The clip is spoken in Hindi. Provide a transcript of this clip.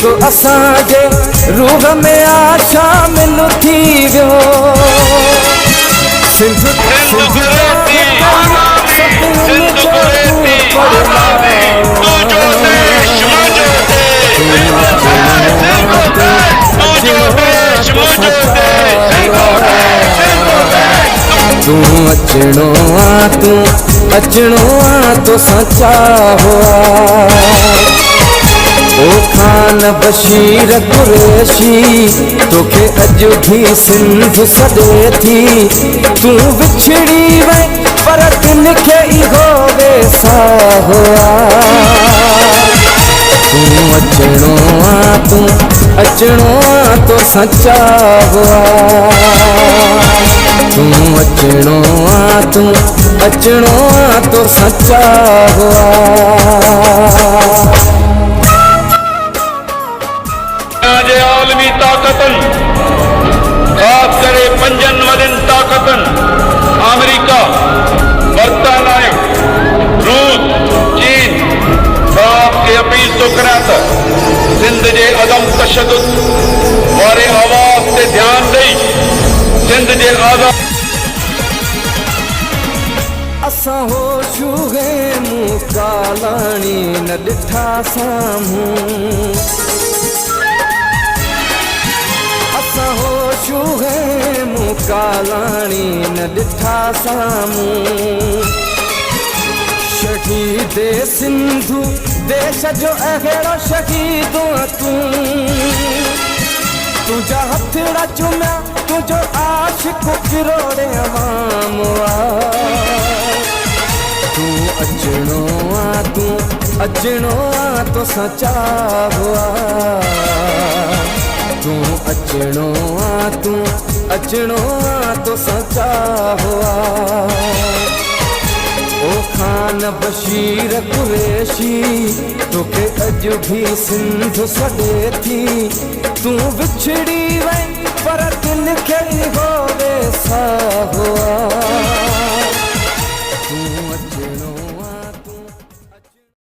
जेको असांजे रूह में आशा मिलू थी वियो। सिंध तू अचणो आ तो सच्चा हुआ। ओ खान बशीर कुरैशी तोखे अॼु भी सिंध सॾे थी। तू विछड़ी वे पर दिल खे इहो वेसाह हुआ। तू अचणो आ तो सच्चा हुआ। तू अचणो आ तो सच्चा हुआ। आलमी ताकतन ख़ास करे पंजन वॾनि ताकतन अमेरिका, बरतानिया, रूस, चीन साहब खे अपील तो करियां त सिंध जे अदम तशद्दुद वारे आवाज़ ते ध्यान ॾेई सिंध जे आज़ाद असां होशू है मूं कालाणी न ॾिठा साम्हूं। असां होशू है मूं कालाणी न ॾिठा साम्हूं। शहीद सिंधु देश जो अहिड़ो शहीद तुझा हथड़ा चुमिया तुझो आशिक किरोड़े अवाम। तू अचणो आ तो सच्चा हुआ। तू अचणो आ तो सच्चा हुआ। ओ खान बशीर कुरैशी तोखे अॼु भी सिंध सॾे थी। तू विछड़ी वे पर दिल खे